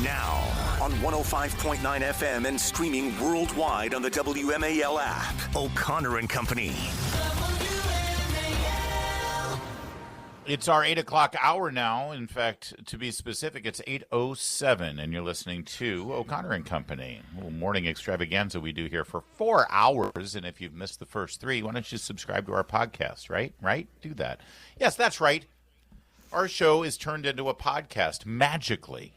Now, on 105.9 FM and streaming worldwide on the WMAL app. O'Connor and Company. It's our 8 o'clock hour now. In fact, to be specific, it's 8:07, and you're listening to O'Connor and Company. A little morning extravaganza we do here for 4 hours, and if you've missed the first 3, why don't you subscribe to our podcast, right? Do that. Yes, that's right. Our show is turned into a podcast magically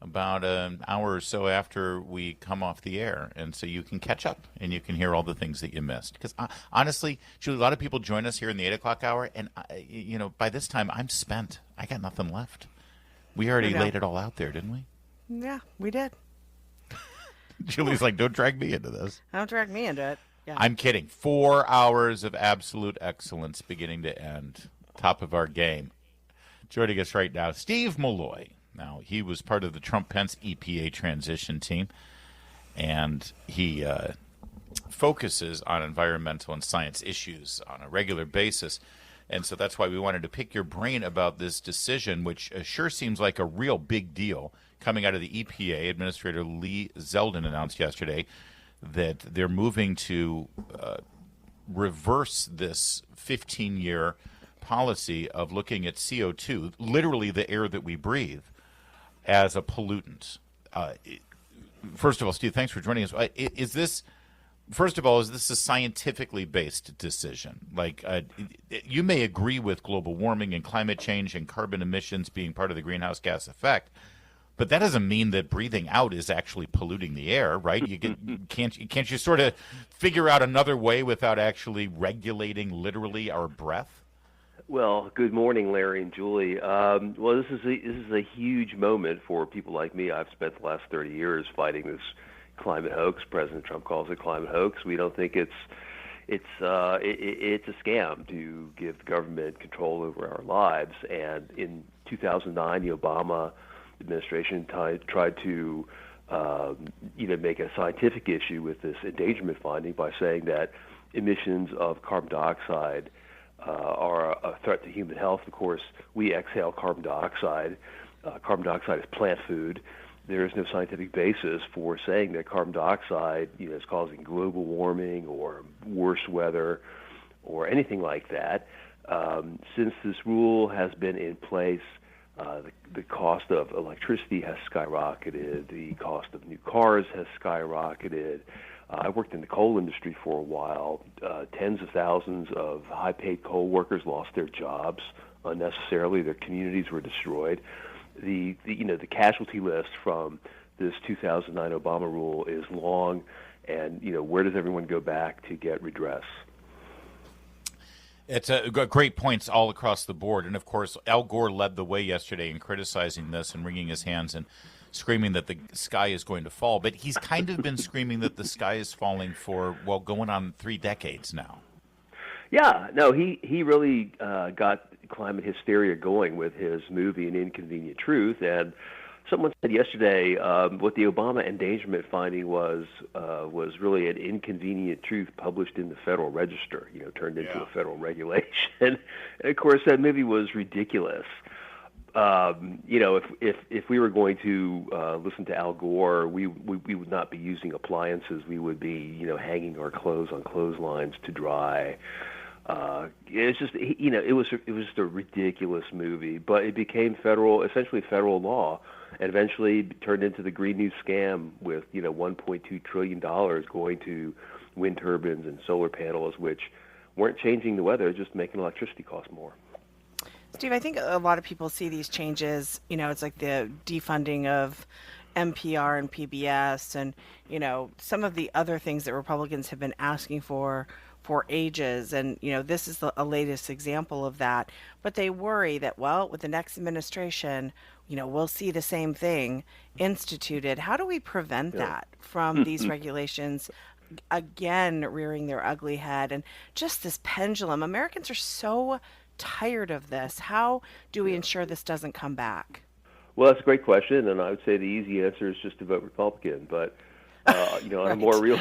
about an hour or so after we come off the air, and so you can catch up and you can hear all the things that you missed. Because honestly, Julie, a lot of people join us here in the 8 o'clock hour, and by this time I'm spent. I got nothing left. We already laid it all out there, didn't we? Yeah, we did. Julie's like, don't drag me into this. Don't drag me into it. Yeah. I'm kidding. 4 hours of absolute excellence beginning to end. Top of our game. Joining us right now, Steve Milloy. Now, he was part of the Trump-Pence EPA transition team, and he focuses on environmental and science issues on a regular basis. And so that's why we wanted to pick your brain about this decision, which sure seems like a real big deal coming out of the EPA. Administrator Lee Zeldin announced yesterday that they're moving to reverse this 15-year policy of looking at CO2, literally the air that we breathe, as a pollutant. First of all, Steve, thanks for joining us. Is this a scientifically based decision? Like, you may agree with global warming and climate change and carbon emissions being part of the greenhouse gas effect, but that doesn't mean that breathing out is actually polluting the air, right? Can't you sort of figure out another way without actually regulating literally our breath? Well, good morning, Larry and Julie. This is a huge moment for people like me. I've spent the last 30 years fighting this climate hoax. President Trump calls it climate hoax. We don't think it's a scam to give the government control over our lives. And in 2009, the Obama administration tried to make a scientific issue with this endangerment finding by saying that emissions of carbon dioxide are a threat to human health. Of course, we exhale carbon dioxide. Carbon dioxide is plant food. There is no scientific basis for saying that carbon dioxide is causing global warming or worse weather or anything like that. Since this rule has been in place, the cost of electricity has skyrocketed. The cost of new cars has skyrocketed. I worked in the coal industry for a while. Tens of thousands of high-paid coal workers lost their jobs unnecessarily. Their communities were destroyed. The casualty list from this 2009 Obama rule is long, and where does everyone go back to get redress? It's great points all across the board, and of course, Al Gore led the way yesterday in criticizing this and wringing his hands and screaming that the sky is going to fall. But he's kind of been screaming that the sky is falling for, going on 3 decades now. Yeah, no, he really got climate hysteria going with his movie An Inconvenient Truth. And someone said yesterday what the Obama endangerment finding was really an inconvenient truth published in the Federal Register, turned into a federal regulation. And of course, that movie was ridiculous. If we were going to listen to Al Gore, we would not be using appliances. We would be, hanging our clothes on clotheslines to dry. It's just, it was just a ridiculous movie. But it became essentially federal law, and eventually turned into the Green New scam with $1.2 trillion going to wind turbines and solar panels, which weren't changing the weather, just making electricity cost more. Steve, I think a lot of people see these changes, it's like the defunding of NPR and PBS and, some of the other things that Republicans have been asking for ages. And, this is a latest example of that. But they worry that, with the next administration, we'll see the same thing instituted. How do we prevent that from these regulations again rearing their ugly head? And just this pendulum. Americans are so tired of this. How do we ensure this doesn't come back? Well, that's a great question, and I would say the easy answer is just to vote Republican. But on a more real,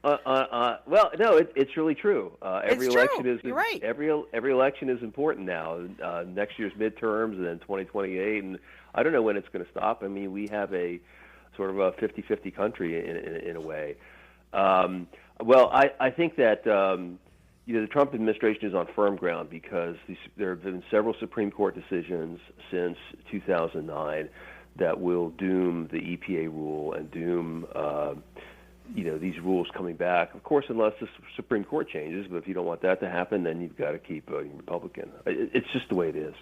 no, it's really true. Every election is You're right. Every election is important now. Next year's midterms, and then 2028, and I don't know when it's going to stop. I mean, we have a sort of a 50-50 country in a way. Well, I think that the Trump administration is on firm ground because there have been several Supreme Court decisions since 2009 that will doom the EPA rule and doom these rules coming back. Of course, unless the Supreme Court changes, but if you don't want that to happen, then you've got to keep voting Republican. It's just the way it is.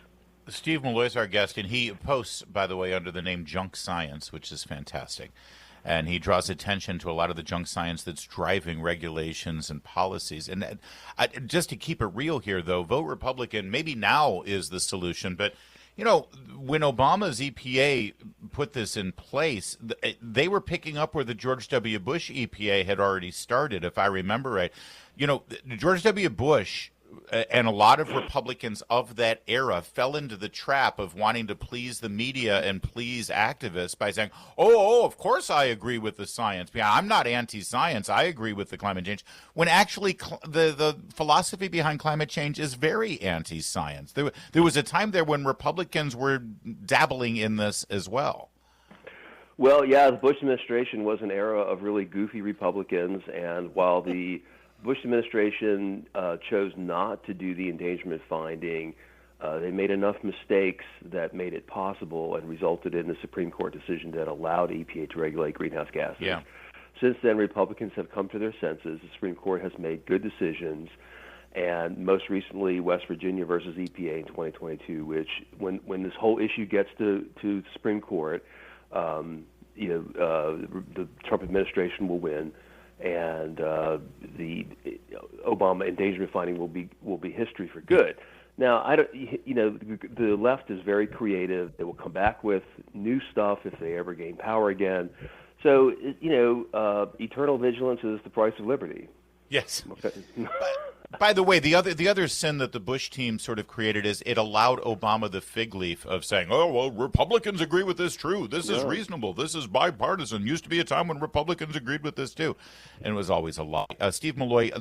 Steve Milloy is our guest, and he posts, by the way, under the name Junk Science, which is fantastic. And he draws attention to a lot of the junk science that's driving regulations and policies. And just to keep it real here, though, vote Republican. Maybe now is the solution. But, when Obama's EPA put this in place, they were picking up where the George W. Bush EPA had already started, if I remember right. George W. Bush and a lot of Republicans of that era fell into the trap of wanting to please the media and please activists by saying, of course I agree with the science. Yeah, I'm not anti-science. I agree with the climate change. When actually the philosophy behind climate change is very anti-science. There was a time there when Republicans were dabbling in this as well. Well, yeah, the Bush administration was an era of really goofy Republicans, and while the Bush administration chose not to do the endangerment finding, they made enough mistakes that made it possible and resulted in the Supreme Court decision that allowed EPA to regulate greenhouse gases. Yeah. Since then, Republicans have come to their senses. The Supreme Court has made good decisions, and most recently, West Virginia versus EPA in 2022, which when this whole issue gets to the Supreme Court, the Trump administration will win, and the Obama endangerment finding will be history for good. Now, the left is very creative. They will come back with new stuff if they ever gain power again. So, eternal vigilance is the price of liberty. Yes. By the way, the other sin that the Bush team sort of created is it allowed Obama the fig leaf of saying, Republicans agree with this, true. This is reasonable. This is bipartisan. Used to be a time when Republicans agreed with this, too. And it was always a lie. Steve Milloy,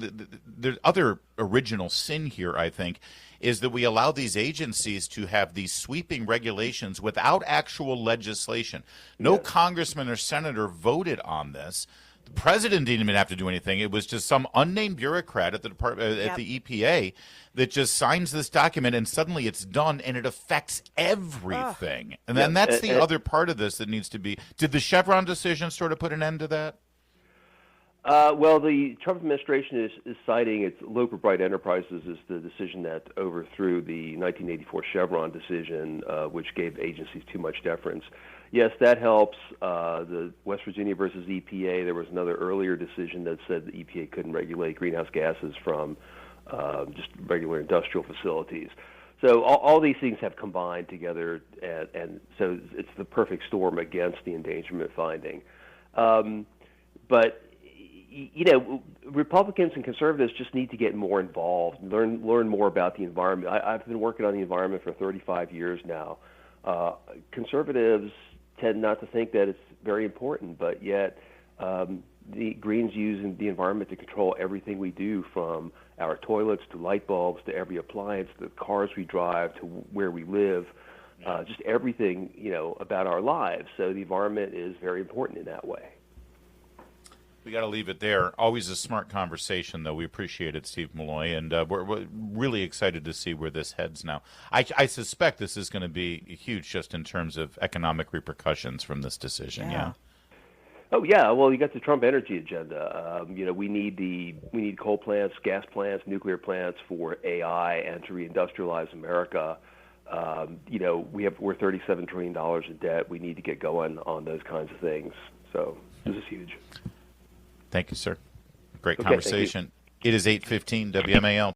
the other original sin here, I think, is that we allow these agencies to have these sweeping regulations without actual legislation. No congressman or senator voted on this. The president didn't even have to do anything. It was just some unnamed bureaucrat at the department, at the EPA, that just signs this document, and suddenly it's done, and it affects everything. And then that's the other part of this that needs to be. Did the Chevron decision sort of put an end to that? Well, the Trump administration is citing its Loper Bright Enterprises as the decision that overthrew the 1984 Chevron decision, which gave agencies too much deference. Yes, that helps. The West Virginia versus EPA, there was another earlier decision that said the EPA couldn't regulate greenhouse gases from just regular industrial facilities. So all these things have combined together, and so it's the perfect storm against the endangerment finding. But Republicans and conservatives just need to get more involved, learn more about the environment. I've been working on the environment for 35 years now. Conservatives tend not to think that it's very important, but yet the Greens use the environment to control everything we do, from our toilets to light bulbs to every appliance, the cars we drive to where we live, just everything about our lives. So the environment is very important in that way. We got to leave it there. Always a smart conversation, though. We appreciate it, Steve Milloy, and we're really excited to see where this heads now. I suspect this is going to be huge just in terms of economic repercussions from this decision, yeah? Oh, yeah. Well, you got the Trump energy agenda. We need coal plants, gas plants, nuclear plants for AI and to reindustrialize America. We're $37 trillion in debt. We need to get going on those kinds of things. So this is huge. Thank you, sir. Great conversation. It is 8:15 WMAL.